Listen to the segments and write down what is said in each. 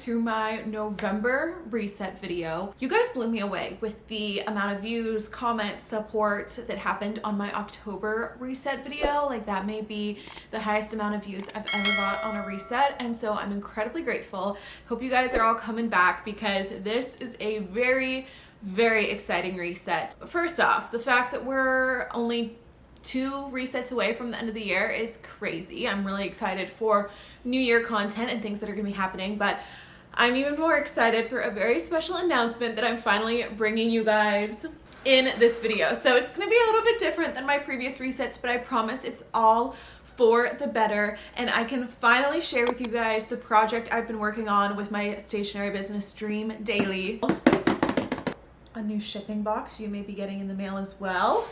to my November reset video. You guys blew me away with the amount of views, comments, support that happened on my October reset video. Like, that may be the highest amount of views I've ever got on a reset, and so I'm incredibly grateful. Hope you guys are all coming back because this is a very exciting reset. First off, the fact that we're only 2 resets away from the end of the year is crazy. I'm really excited for New Year content and things that are gonna be happening, but I'm even more excited for a very special announcement that I'm finally bringing you guys in this video. So it's gonna be a little bit different than my previous resets, but I promise it's all for the better, and I can finally share with you guys the project I've been working on with my stationery business, Dream Daily. A new shipping box you may be getting in the mail as well.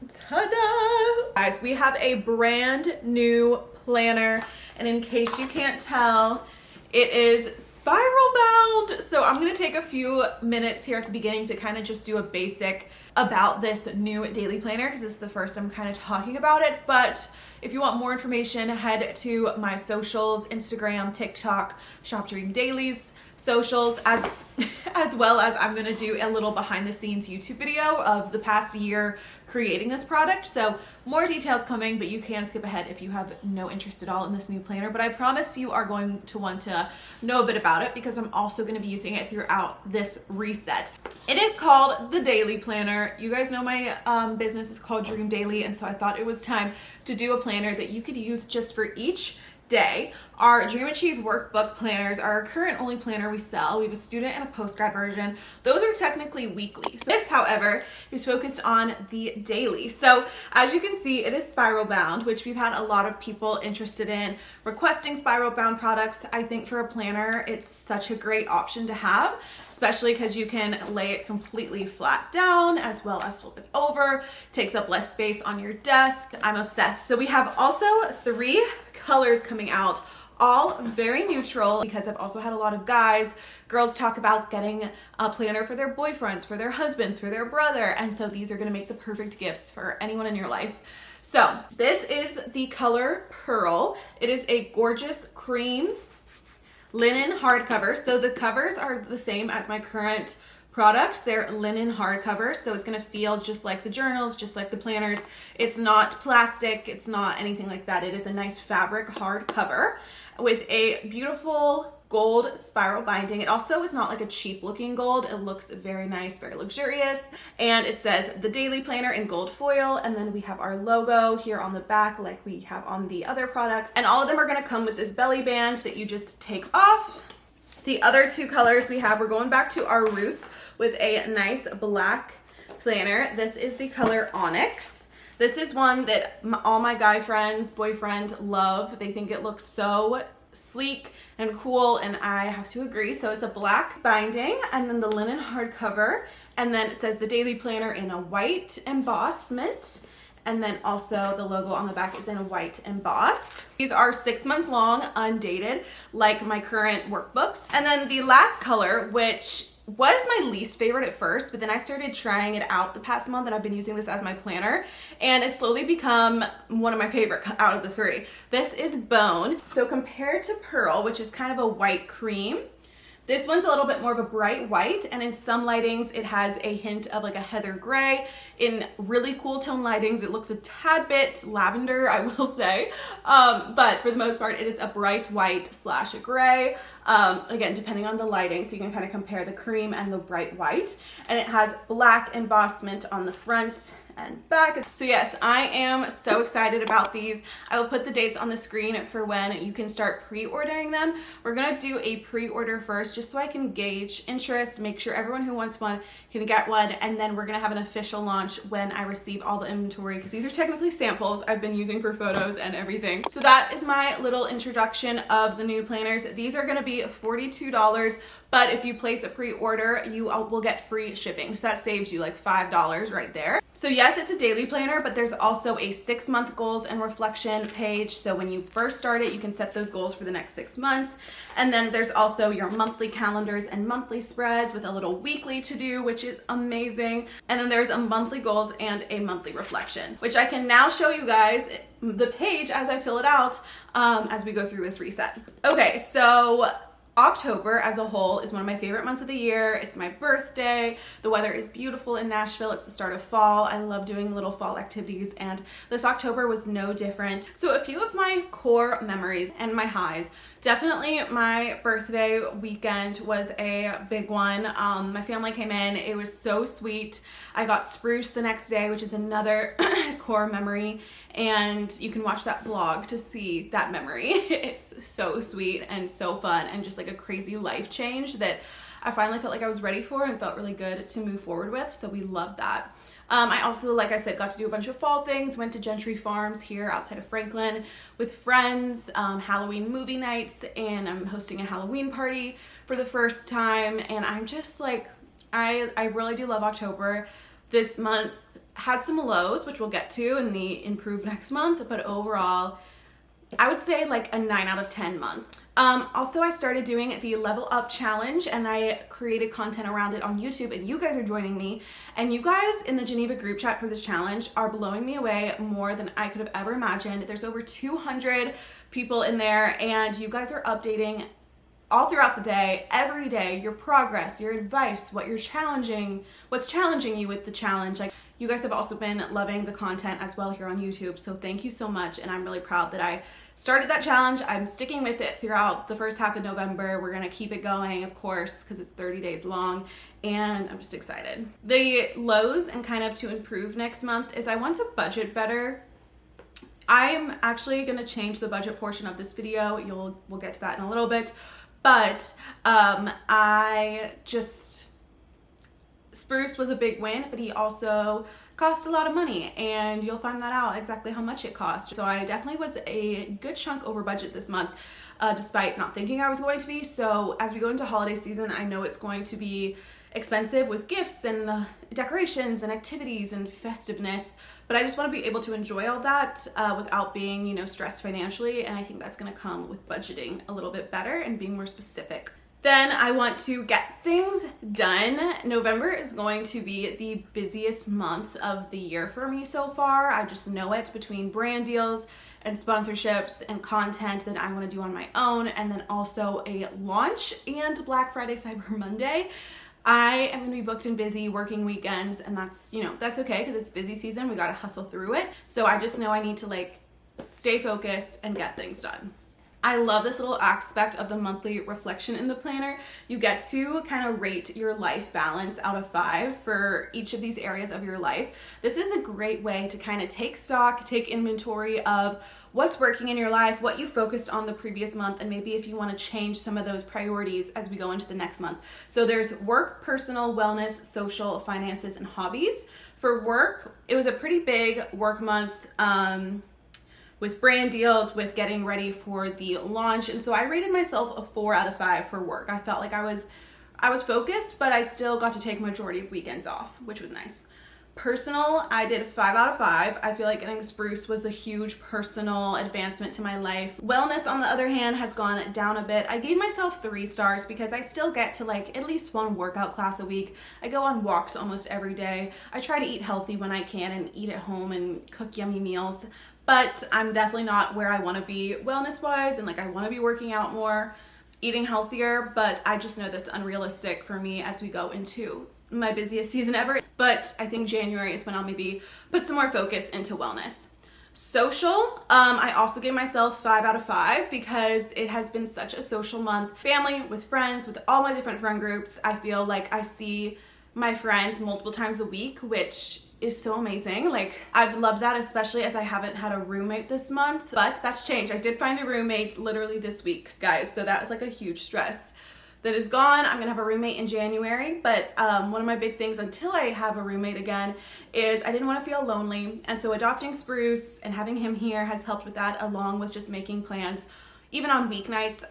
Ta-da! Guys, we have a brand new planner, and in case you can't tell, it is spiral bound. So I'm gonna take a few minutes here at the beginning to kind of just do a basic about this new daily planner, because this is the first I'm kind of talking about it. But if you want more information, head to my socials, Instagram, TikTok, Shop Dream Daily's socials, as well as I'm gonna do a little behind the scenes YouTube video of the past year creating this product. So more details coming, but you can skip ahead if you have no interest at all in this new planner. But I promise you are going to want to know a bit about it because I'm also gonna be using it throughout this reset. It is called the Daily Planner. You guys know my business is called Dream Daily, and so I thought it was time to do a planner that you could use just for each day. Our Dream Achieve workbook planners are our current only planner we sell. We have a student and a postgrad version. Those are technically weekly. So this, however, is focused on the daily. So as you can see, it is spiral bound, which we've had a lot of people interested in requesting spiral bound products. I think for a planner, it's such a great option to have, especially because you can lay it completely flat down as well as flip it over. Takes up less space on your desk. I'm obsessed. So we have also 3 colors coming out, all very neutral, because I've also had a lot of girls talk about getting a planner for their boyfriends, for their husbands, for their brother, and so these are going to make the perfect gifts for anyone in your life. So this is the color Pearl. It is a gorgeous cream linen hardcover. So the covers are the same as my current products. They're linen hardcovers, so it's gonna feel just like the journals, just like the planners. It's not plastic, it's not anything like that. It is a nice fabric hardcover with a beautiful gold spiral binding. It also is not like a cheap looking gold. It looks very nice, very luxurious. And it says the Daily Planner in gold foil. And then we have our logo here on the back like we have on the other products. And all of them are gonna come with this belly band that you just take off. The other 2 colors we have, we're going back to our roots with a nice black planner. This is the color Onyx. This is one that all my guy friends, boyfriend love. They think it looks so sleek and cool, and I have to agree. So it's a black binding and then the linen hardcover, and then it says the Daily Planner in a white embossment. And then also the logo on the back is in a white embossed. These are 6 months long, undated, like my current workbooks. And then the last color, which was my least favorite at first, but then I started trying it out the past month and I've been using this as my planner, and it's slowly become one of my favorite out of the 3. This is Bone. So compared to Pearl, which is kind of a white cream, this one's a little bit more of a bright white, and in some lightings it has a hint of like a heather gray. In really cool tone lightings it looks a tad bit lavender, I will say, but for the most part it is a bright white / a gray, again depending on the lighting, so you can kind of compare the cream and the bright white. And it has black embossment on the front and back. So yes, I am so excited about these. I will put the dates on the screen for when you can start pre-ordering them. We're gonna do a pre-order first just so I can gauge interest, make sure everyone who wants one can get one, and then we're gonna have an official launch when I receive all the inventory, because these are technically samples I've been using for photos and everything. So that is my little introduction of the new planners. These are gonna be $42, but if you place a pre-order, you will get free shipping. So that saves you like $5 right there. So yes, it's a daily planner, but there's also a 6-month goals and reflection page. So when you first start it, you can set those goals for the next 6 months. And then there's also your monthly calendars and monthly spreads with a little weekly to do, which is amazing. And then there's a monthly goals and a monthly reflection, which I can now show you guys the page as I fill it out as we go through this reset. Okay, so October as a whole is one of my favorite months of the year. It's my birthday. The weather is beautiful in Nashville. It's the start of fall. I love doing little fall activities, and this October was no different. So a few of my core memories and my highs. Definitely my birthday weekend was a big one. My family came in. It was so sweet. I got spruce the next day, which is another core memory, and you can watch that vlog to see that memory. It's so sweet and so fun and just like a crazy life change that I finally felt like I was ready for and felt really good to move forward with, so we loved that. I also, like I said, got to do a bunch of fall things, went to Gentry Farms here outside of Franklin with friends, Halloween movie nights, and I'm hosting a Halloween party for the first time, and I'm just like, I really do love October. This month had some lows, which we'll get to in the improve next month, but overall, I would say like a 9 out of 10 month. Also, I started doing the Level Up Challenge, and I created content around it on YouTube, and you guys are joining me. And you guys in the Geneva group chat for this challenge are blowing me away more than I could have ever imagined. There's over 200 people in there, and you guys are updating all throughout the day, every day, your progress, your advice, what's challenging you with the challenge. Like, you guys have also been loving the content as well here on YouTube, so thank you so much, and I'm really proud that I started that challenge. I'm sticking with it throughout the first half of November. We're gonna keep it going, of course, because it's 30 days long, and I'm just excited. The lows and kind of to improve next month is I want to budget better. I'm actually gonna change the budget portion of this video. We'll get to that in a little bit, but spruce was a big win, but he also cost a lot of money, and you'll find that out exactly how much it cost. So I definitely was a good chunk over budget this month, despite not thinking I was going to be. So as we go into holiday season, I know it's going to be expensive with gifts and decorations and activities and festiveness, but I just want to be able to enjoy all that without being, you know, stressed financially, and I think that's going to come with budgeting a little bit better and being more specific. Then I want to get things done. November is going to be the busiest month of the year for me so far. I just know it, between brand deals and sponsorships and content that I want to do on my own, and then also a launch and Black Friday, Cyber Monday. I am going to be booked and busy working weekends, and that's, you know, that's okay because it's busy season. We got to hustle through it. So I just know I need to like stay focused and get things done. I love this little aspect of the monthly reflection in the planner. You get to kind of rate your life balance out of 5 for each of these areas of your life. This is a great way to kind of take stock, take inventory of what's working in your life, what you focused on the previous month, and maybe if you want to change some of those priorities as we go into the next month. So there's work, personal, wellness, social, finances, and hobbies. For work, it was a pretty big work month. With brand deals, with getting ready for the launch. And so I rated myself a 4 out of 5 for work. I felt like I was focused, but I still got to take majority of weekends off, which was nice. Personal, I did 5 out of 5. I feel like getting spruce was a huge personal advancement to my life. Wellness, on the other hand, has gone down a bit. I gave myself 3 stars because I still get to like at least 1 workout class a week. I go on walks almost every day. I try to eat healthy when I can and eat at home and cook yummy meals. But I'm definitely not where I want to be wellness-wise, and like I want to be working out more, eating healthier, but I just know that's unrealistic for me as we go into my busiest season ever. But I think January is when I'll maybe put some more focus into wellness. Social, I also gave myself 5 out of 5 because it has been such a social month. Family, with friends, with all my different friend groups. I feel like I see my friends multiple times a week, which is so amazing. Like, I've loved that, especially as I haven't had a roommate this month, but that's changed. I did find a roommate literally this week, guys, so that was like a huge stress that is gone. I'm gonna have a roommate in January, but one of my big things until I have a roommate again is I didn't want to feel lonely, and so adopting Spruce and having him here has helped with that, along with just making plans. Even on weeknights,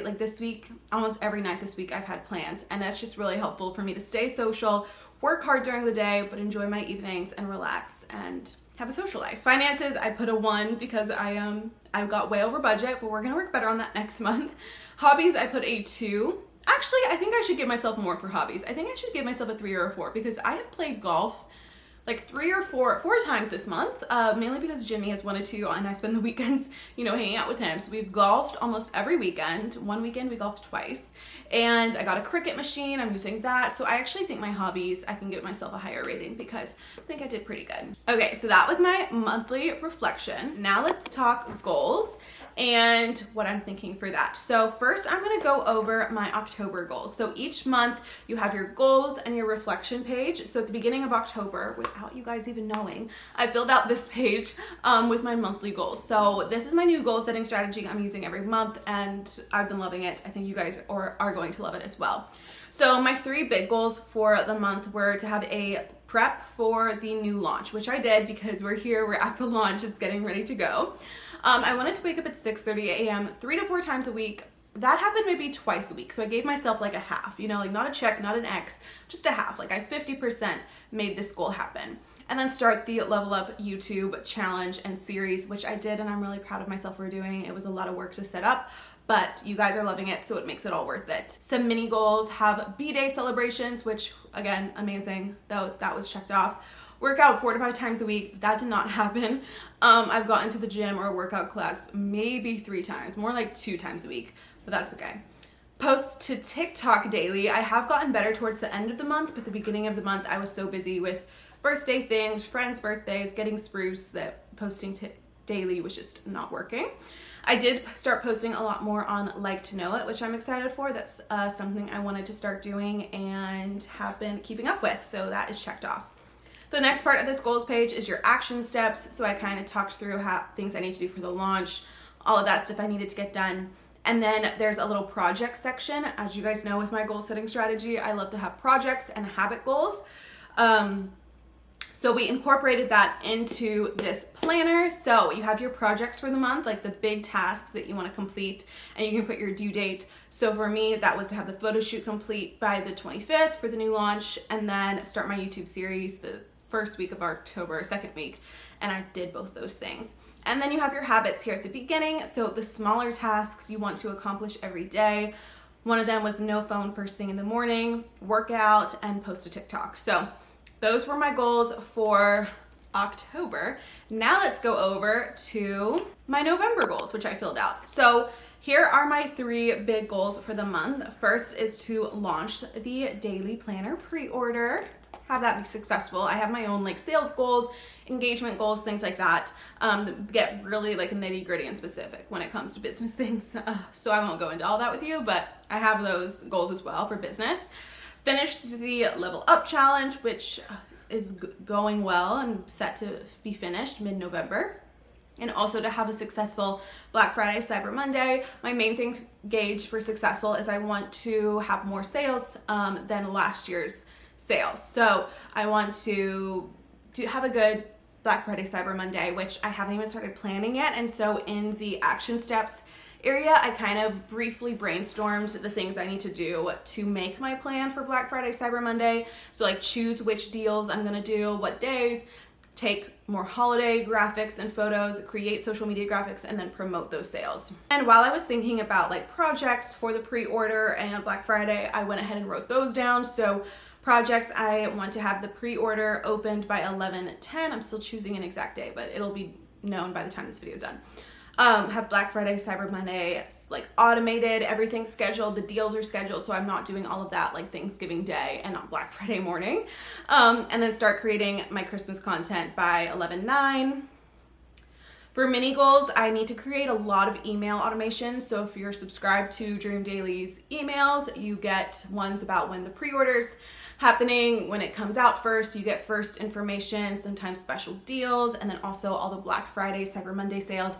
like this week, almost every night this week I've had plans, and that's just really helpful for me to stay social, work hard during the day, but enjoy my evenings and relax and have a social life. Finances, I put a 1 because I got way over budget, but we're gonna work better on that next month. Hobbies, I put a 2. Actually, I think I should give myself more for hobbies. I think I should give myself a 3 or a 4 because I have played golf like four times this month, mainly because Jimmy has wanted to, and I spend the weekends, you know, hanging out with him. So we've golfed almost every weekend. One weekend we golfed twice, and I got a cricket machine. I'm using that. So I actually think my hobbies, I can give myself a higher rating because I think I did pretty good. Okay, so that was my monthly reflection. Now let's talk goals and what I'm thinking for that. So first I'm gonna go over my October goals. So each month you have your goals and your reflection page. So at the beginning of October, without you guys even knowing, I filled out this page with my monthly goals. So this is my new goal setting strategy I'm using every month, and I've been loving it. I think you guys are going to love it as well. So my 3 big goals for the month were to have a prep for the new launch, which I did because we're here, we're at the launch, it's getting ready to go. I wanted to wake up at 6:30 a.m. 3 to 4 times a week. That happened maybe twice a week. So I gave myself like a half, you know, like not a check, not an X, just a half. Like I 50% made this goal happen. And then start the Level Up YouTube challenge and series, which I did, and I'm really proud of myself for doing. It was a lot of work to set up, but you guys are loving it, so it makes it all worth it. Some mini goals have B-Day celebrations, which again, amazing, though that was checked off. Workout 4 to 5 times a week, that did not happen. I've gotten to the gym or a workout class maybe 3 times, more like 2 times a week, but that's okay. Post to TikTok daily. I have gotten better towards the end of the month, but the beginning of the month I was so busy with birthday things, friends' birthdays, getting spruce, that posting daily was just not working. I did start posting a lot more on Like to Know It, which I'm excited for. That's something I wanted to start doing and have been keeping up with, so that is checked off. The next part of this goals page is your action steps. So I kind of talked through things I need to do for the launch, all of that stuff I needed to get done. And then there's a little project section. As you guys know, with my goal setting strategy, I love to have projects and habit goals. So we incorporated that into this planner. So you have your projects for the month, like the big tasks that you want to complete, and you can put your due date. So for me, that was to have the photo shoot complete by the 25th for the new launch, and then start my YouTube series the first week of October, second week, and I did both those things. And then you have your habits here at the beginning. So the smaller tasks you want to accomplish every day. One of them was no phone first thing in the morning, workout, and post to TikTok. So those were my goals for October. Now let's go over to my November goals, which I filled out. So here are my 3 big goals for the month. First is to launch the daily planner pre-order, have that be successful. I have my own like sales goals, engagement goals, things like that, get really like nitty gritty and specific when it comes to business things. So I won't go into all that with you, but I have those goals as well for business. Finished the Level Up challenge, which is going well and set to be finished mid-November. And also to have a successful Black Friday, Cyber Monday. My main thing gauge for successful is I want to have more sales than last year's sales. So I want to have a good Black Friday, Cyber Monday, which I haven't even started planning yet. And so in the action steps area, I kind of briefly brainstormed the things I need to do to make my plan for Black Friday, Cyber Monday. So like choose which deals I'm gonna do, what days, take more holiday graphics and photos, create social media graphics, and then promote those sales. And while I was thinking about like projects for the pre-order and Black Friday, I went ahead and wrote those down. So projects, I want to have the pre-order opened by 11/10. I'm still choosing an exact day, but it'll be known by the time this video is done. Have Black Friday, Cyber Monday, like automated, everything's scheduled, the deals are scheduled, so I'm not doing all of that like Thanksgiving Day and on Black Friday morning. And then start creating my Christmas content by 11/9. For mini goals, I need to create a lot of email automation. So if you're subscribed to Dream Daily's emails, you get ones about when the pre-order's happening, when it comes out first, you get first information, sometimes special deals, and then also all the Black Friday, Cyber Monday sales.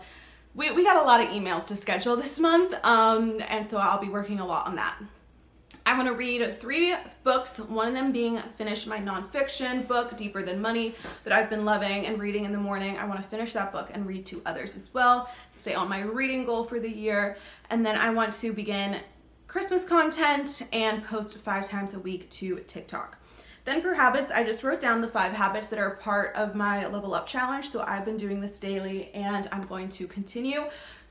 We got a lot of emails to schedule this month, and so I'll be working a lot on that. I want to read 3 books, one of them being finish my nonfiction book, Deeper Than Money, that I've been loving and reading in the morning. I want to finish that book and read 2 others as well, stay on my reading goal for the year, and then I want to begin Christmas content and post 5 times a week to TikTok. Then for habits, I just wrote down the 5 habits that are part of my Level Up challenge. So I've been doing this daily and I'm going to continue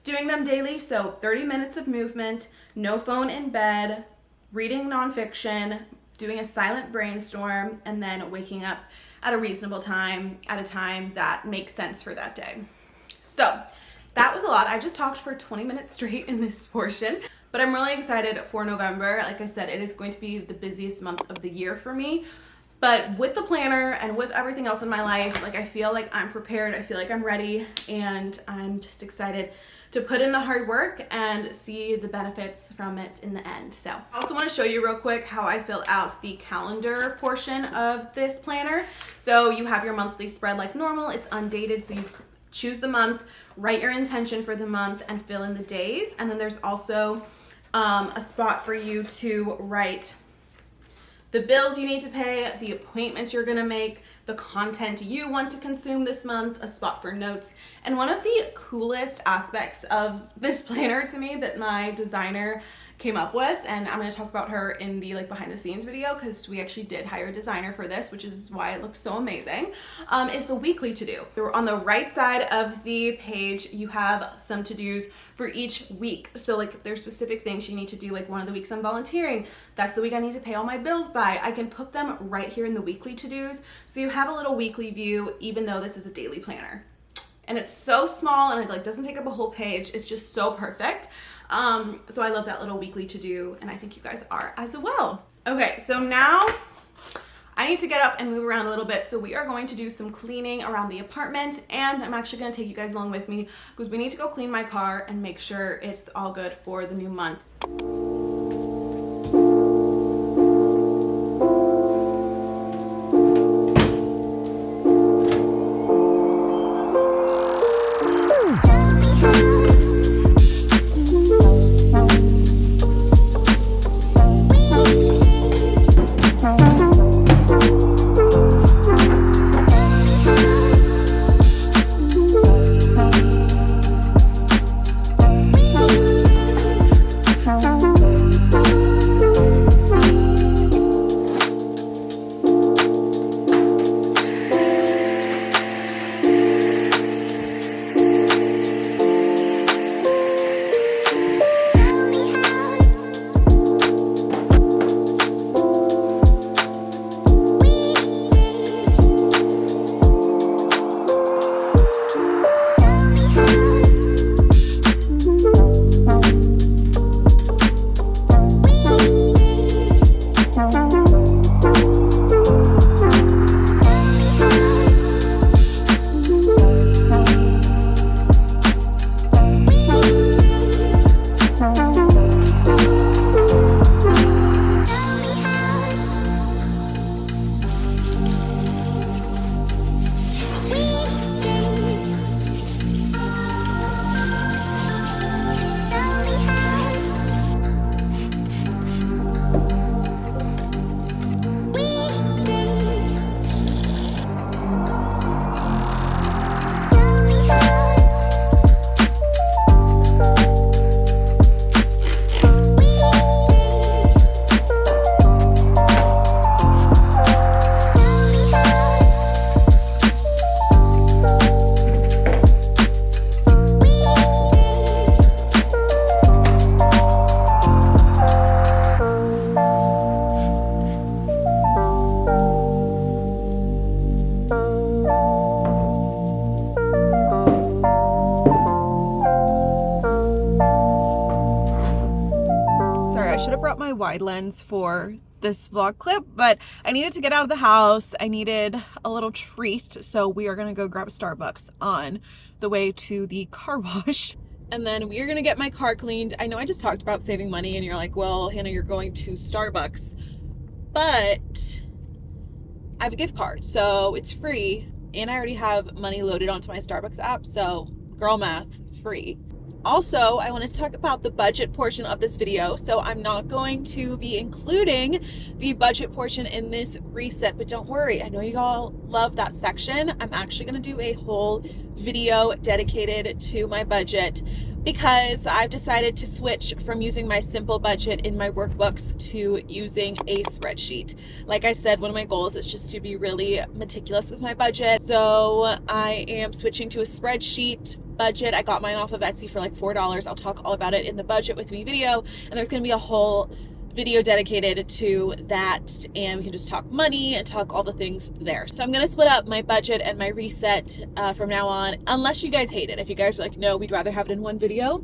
doing them daily. So 30 minutes of movement, no phone in bed, reading nonfiction, doing a silent brainstorm, and then waking up at a reasonable time, at a time that makes sense for that day. So that was a lot. I just talked for 20 minutes straight in this portion, but I'm really excited for November. Like I said, it is going to be the busiest month of the year for me. But with the planner and with everything else in my life, like, I feel like I'm prepared, I feel like I'm ready, and I'm just excited to put in the hard work and see the benefits from it in the end. So I also want to show you real quick how I fill out the calendar portion of this planner. So you have your monthly spread like normal, it's undated, so you choose the month, write your intention for the month, and fill in the days. And then there's also a spot for you to write the bills you need to pay, the appointments you're gonna make, the content you want to consume this month, a spot for notes. And one of the coolest aspects of this planner to me that my designer came up with, and I'm going to talk about her in the behind the scenes video, because we actually did hire a designer for this, which is why it looks so amazing, is the weekly to-do. On the right side of the page, you have some to-dos for each week. So if there's specific things you need to do, like one of the weeks I'm volunteering, that's the week I need to pay all my bills by, I can put them right here in the weekly to-dos. So you have a little weekly view, even though this is a daily planner. And it's so small, and it doesn't take up a whole page. It's just so perfect. So I love that little weekly to do, and I think you guys are as well. Okay, so now I need to get up and move around a little bit. So we are going to do some cleaning around the apartment, and I'm actually going to take you guys along with me because we need to go clean my car and make sure it's all good for the new month. My wide lens for this vlog clip, but I needed to get out of the house. I needed a little treat, so we are gonna go grab a Starbucks on the way to the car wash, and then we are gonna get my car cleaned. I know I just talked about saving money, and you're like, well, Hannah, you're going to Starbucks, but I have a gift card, so it's free, and I already have money loaded onto my Starbucks app, so girl math, free. Also, I wanted to talk about the budget portion of this video. So I'm not going to be including the budget portion in this reset, but don't worry, I know you all love that section. I'm actually going to do a whole video dedicated to my budget because I've decided to switch from using my simple budget in my workbooks to using a spreadsheet. Like I said, one of my goals is just to be really meticulous with my budget. So I am switching to a spreadsheet budget. I got mine off of Etsy for like $4. I'll talk all about it in the budget with me video, and there's going to be a whole video dedicated to that, and we can just talk money and talk all the things there. So I'm gonna split up my budget and my reset from now on, unless you guys hate it. If you guys are like, no, we'd rather have it in one video,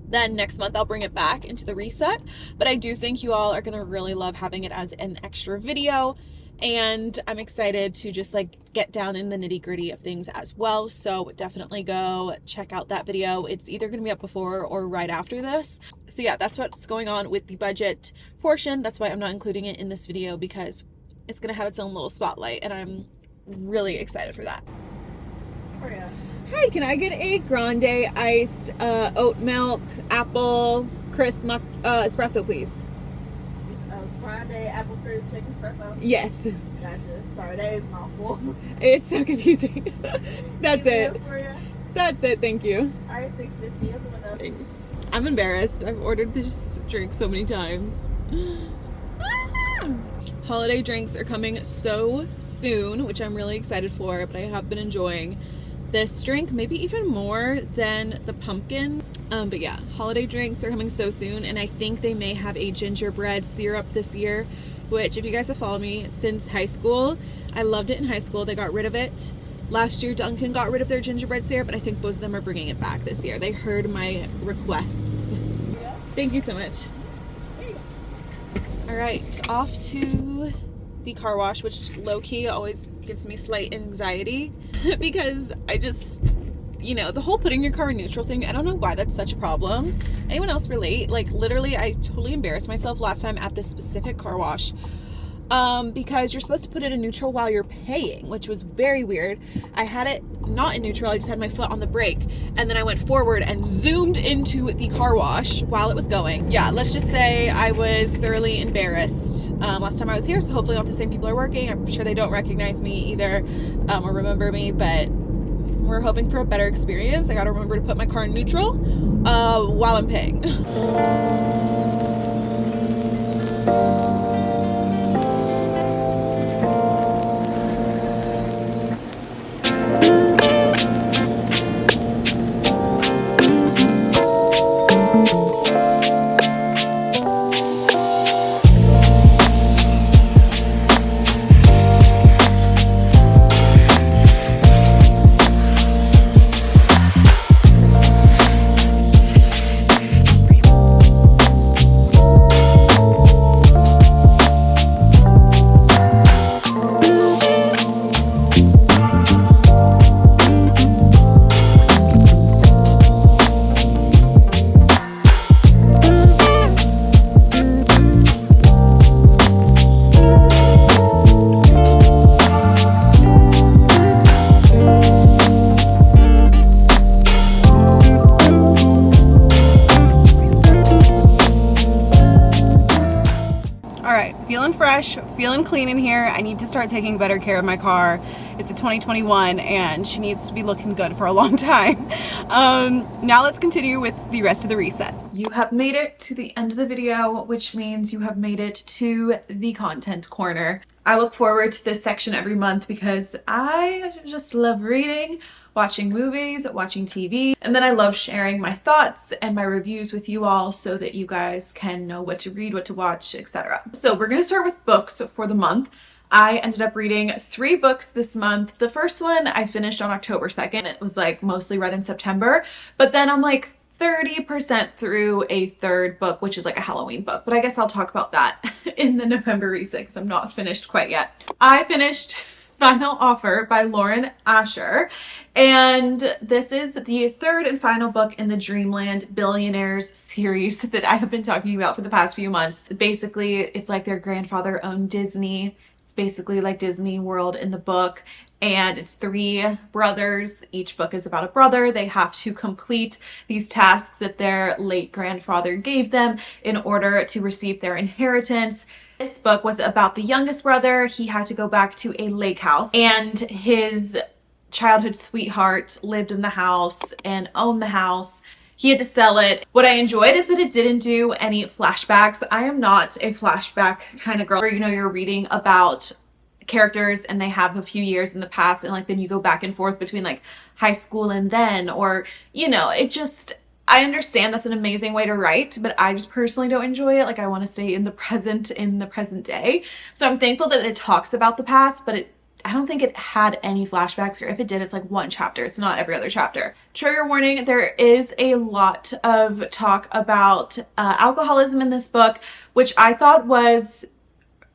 then next month I'll bring it back into the reset. But I do think you all are gonna really love having it as an extra video, and I'm excited to just like get down in the nitty-gritty of things as well. So definitely go check out that video. It's either gonna be up before or right after this. So yeah, that's what's going on with the budget portion. That's why I'm not including it in this video, because it's gonna have its own little spotlight, and I'm really excited for that. Oh yeah. Hi, can I get a grande iced oat milk apple crisp espresso, please? Grande apple crisp chicken espresso. Yes. Gotcha. Sorry, that is mouthful. It's so confusing. That's it. That's it. Thank you. Alright, $6.50. Thanks. I'm embarrassed. I've ordered this drink so many times. Holiday drinks are coming so soon, which I'm really excited for, but I have been enjoying this drink maybe even more than the pumpkin. But yeah, holiday drinks are coming so soon, and I think they may have a gingerbread syrup this year, which if you guys have followed me since high school, I loved it in high school. They got rid of it. Last year, Dunkin' got rid of their gingerbread syrup, but I think both of them are bringing it back this year. They heard my requests. Yeah. Thank you so much. All right, off to the car wash, which low-key always gives me slight anxiety because I just, you know, the whole putting your car in neutral thing, I don't know why that's such a problem. Anyone else relate? Like literally, I totally embarrassed myself last time at this specific car wash because you're supposed to put it in neutral while you're paying, which was very weird. I had it not in neutral, I just had my foot on the brake, and then I went forward and zoomed into the car wash while it was going. Yeah, let's just say I was thoroughly embarrassed last time I was here, so hopefully not the same people are working. I'm sure they don't recognize me either or remember me, but we're hoping for a better experience. I gotta remember to put my car in neutral while I'm paying. Feeling fresh, feeling clean in here. I need to start taking better care of my car. It's a 2021 and she needs to be looking good for a long time. Now let's continue with the rest of the reset. You have made it to the end of the video, which means you have made it to the content corner. I look forward to this section every month because I just love reading, watching movies, watching TV, and then I love sharing my thoughts and my reviews with you all so that you guys can know what to read, what to watch, etc. So we're gonna start with books for the month. I ended up reading 3 books this month. The first one I finished on October 2nd. It was like mostly read in September, but then I'm like 30% through a 3rd book, which is like a Halloween book, but I guess I'll talk about that in the November reset because I'm not finished quite yet. I finished Final Offer by Lauren Asher, and this is the 3rd and final book in the Dreamland Billionaires series that I have been talking about for the past few months. Basically, it's like their grandfather owned Disney. It's basically like Disney World in the book, and it's 3 brothers. Each book is about a brother. They have to complete these tasks that their late grandfather gave them in order to receive their inheritance. This book was about the youngest brother. He had to go back to a lake house, and his childhood sweetheart lived in the house and owned the house. He had to sell it. What I enjoyed is that it didn't do any flashbacks. I am not a flashback kind of girl where, you know, you're reading about characters and they have a few years in the past and like then you go back and forth between like high school and then, or, you know, it just, I understand that's an amazing way to write, but I just personally don't enjoy it. Like, I want to stay in the present day. So I'm thankful that it talks about the past, but I don't think it had any flashbacks, or if it did, it's like one chapter. It's not every other chapter. Trigger warning, there is a lot of talk about alcoholism in this book, which I thought was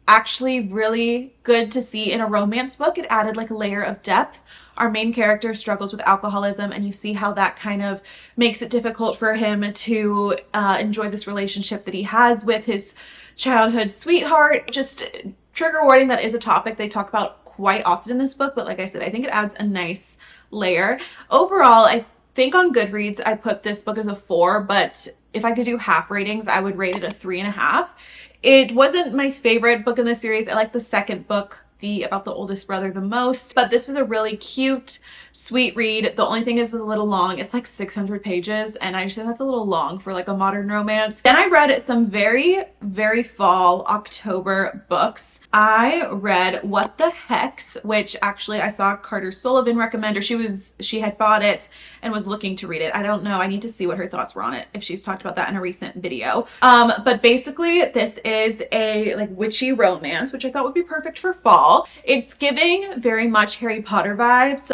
actually really good to see in a romance book. It added like a layer of depth. Our main character struggles with alcoholism, and you see how that kind of makes it difficult for him to enjoy this relationship that he has with his childhood sweetheart. Just trigger warning, that is a topic they talk about quite often in this book, but like I said, I think it adds a nice layer. Overall, I think on Goodreads I put this book as a 4, but if I could do half ratings, I would rate it a 3.5. It wasn't my favorite book in the series. I like the second book, about the oldest brother, the most, but this was a really cute, sweet read. The only thing is, it was a little long. It's like 600 pages, and I just think that's a little long for like a modern romance. Then I read some very, very fall October books. I read What the Hex, which actually I saw Carter Sullivan recommend, or she had bought it and was looking to read it. I don't know. I need to see what her thoughts were on it, if she's talked about that in a recent video. But basically this is a like witchy romance, which I thought would be perfect for fall. It's giving very much Harry Potter vibes.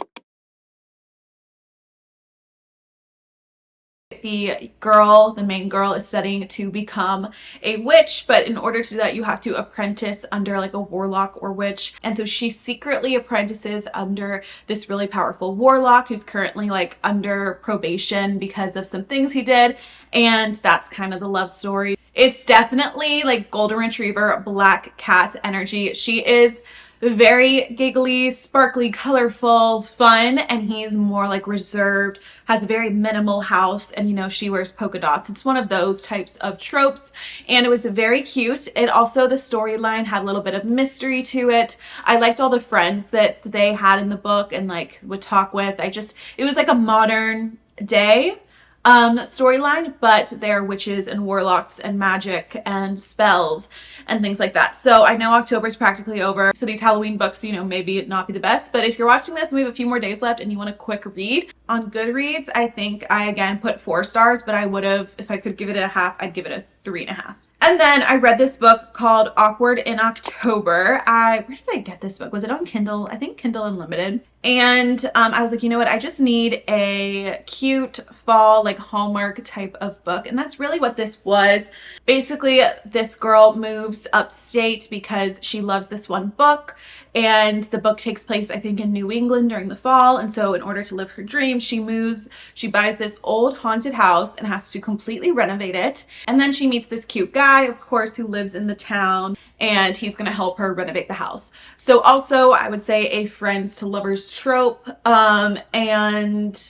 The main girl is studying to become a witch, but in order to do that, you have to apprentice under like a warlock or witch. And so she secretly apprentices under this really powerful warlock who's currently like under probation because of some things he did. And that's kind of the love story. It's definitely like golden retriever, black cat energy. She is very giggly, sparkly, colorful, fun, and he's more like reserved, has a very minimal house, and you know, she wears polka dots. It's one of those types of tropes, and it was very cute. It also, the storyline had a little bit of mystery to it. I liked all the friends that they had in the book and like would talk with. It was like a modern day storyline, but they're witches and warlocks and magic and spells and things like that. So I know October's practically over, so these Halloween books, you know, maybe not be the best, but if you're watching this and we have a few more days left and you want a quick read on Goodreads, I think I again put 4 stars, but I would have, if I could give it a half, I'd give it a 3.5. And then I read this book called Awkward in October. Where did I get this book? Was it on Kindle? I think Kindle Unlimited. And I was like, you know what? I just need a cute fall, like Hallmark type of book. And that's really what this was. Basically, this girl moves upstate because she loves this one book. And the book takes place, I think, in New England during the fall. And so in order to live her dream, she buys this old haunted house and has to completely renovate it. And then she meets this cute guy, of course, who lives in the town, and he's going to help her renovate the house. So also, I would say a friends to lovers trope. And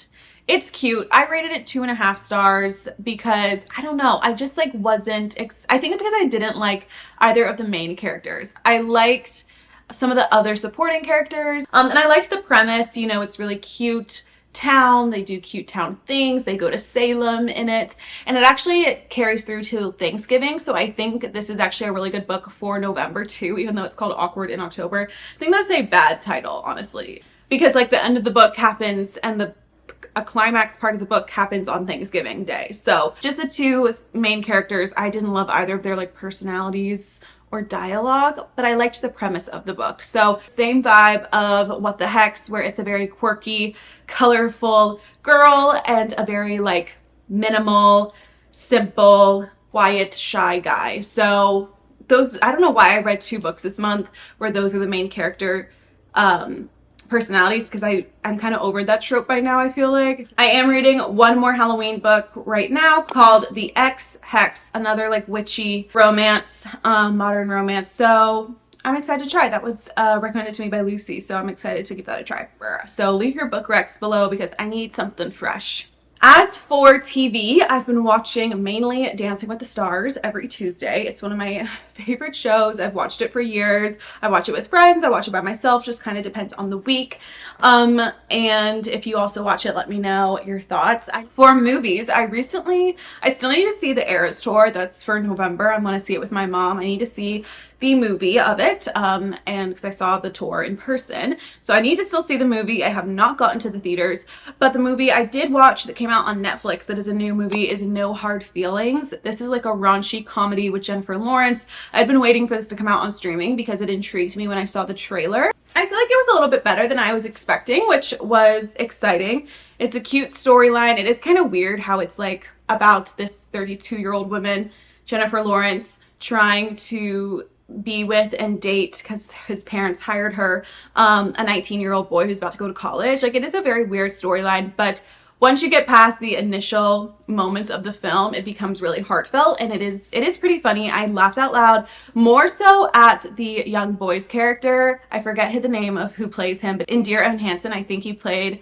it's cute. I rated it 2.5 stars because I don't know. I just like wasn't, I think because I didn't like either of the main characters. I liked some of the other supporting characters. And I liked the premise, you know, it's really cute town. They do cute town things. They go to Salem in it. And it actually carries through to Thanksgiving. So I think this is actually a really good book for November too, even though it's called Awkward in October. I think that's a bad title, honestly, because like the end of the book happens and a climax part of the book happens on Thanksgiving Day. So just the 2 main characters, I didn't love either of their like personalities or dialogue, but I liked the premise of the book. So same vibe of What the Hex, where it's a very quirky, colorful girl and a very like minimal, simple, quiet, shy guy. So those, I don't know why I read 2 books this month where those are the main character personalities, because I'm kind of over that trope by now, I feel like. I am reading one more Halloween book right now called The X Hex, another like witchy romance, modern romance. So I'm excited to try. That was recommended to me by Lucy, so I'm excited to give that a try. So leave your book recs below because I need something fresh. As for TV, I've been watching mainly Dancing with the Stars every Tuesday. It's one of my favorite shows. I've watched it for years. I watch it with friends. I watch it by myself. Just kind of depends on the week. And if you also watch it, let me know your thoughts. For movies, I still need to see the Eras Tour. That's for November. I want to see it with my mom. I need to see the movie of it, and because I saw the tour in person. So I need to still see the movie. I have not gotten to the theaters, but the movie I did watch that came out on Netflix that is a new movie is No Hard Feelings. This is like a raunchy comedy with Jennifer Lawrence. I'd been waiting for this to come out on streaming because it intrigued me when I saw the trailer. I feel like it was a little bit better than I was expecting, which was exciting. It's a cute storyline. It is kind of weird how it's like about this 32-year-old woman, Jennifer Lawrence, trying to be with and date, because his parents hired her, a 19-year-old boy who's about to go to college. Like, it is a very weird storyline, but once you get past the initial moments of the film, it becomes really heartfelt, and it is pretty funny. I laughed out loud, more so at the young boy's character. I forget the name of who plays him, but in Dear Evan Hansen, I think he played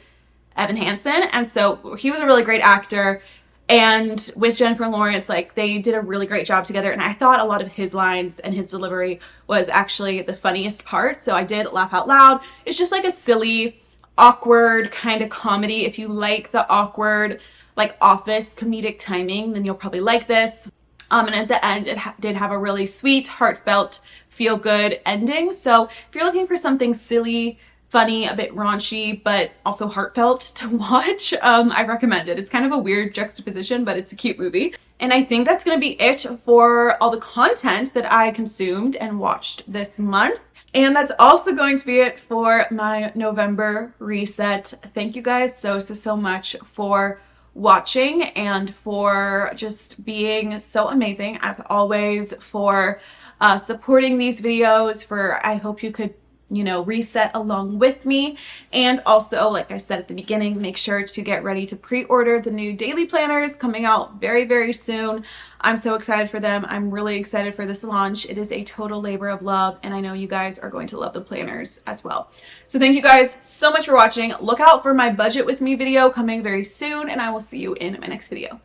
Evan Hansen, and so he was a really great actor. And with Jennifer Lawrence, like, they did a really great job together, and I thought a lot of his lines and his delivery was actually the funniest part, so I did laugh out loud. It's just like a silly, awkward kind of comedy. If you like the awkward, like, Office comedic timing, then you'll probably like this. And at the end, it did have a really sweet, heartfelt, feel-good ending. So if you're looking for something silly, funny, a bit raunchy, but also heartfelt to watch, I recommend it. It's kind of a weird juxtaposition, but it's a cute movie. And I think that's going to be it for all the content that I consumed and watched this month. And that's also going to be it for my November reset. Thank you guys so much for watching and for just being so amazing as always, for supporting these videos, for I hope you could, you know, reset along with me. And also, like I said at the beginning, make sure to get ready to pre-order the new daily planners coming out very soon. I'm so excited for them. I'm really excited for this launch. It is a total labor of love, and I know you guys are going to love the planners as well. So thank you guys so much for watching. Look out for my budget with me video coming very soon, and I will see you in my next video.